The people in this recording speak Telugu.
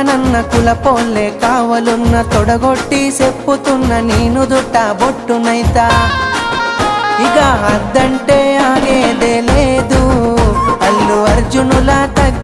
పక్కనన్న కులపోల్లే కావలున్న తొడగొట్టి చెప్పుతున్న నేను దుట్ట బొట్టునైతా ఇక అద్దంటే ఆగేదే లేదు అల్లు అర్జునులా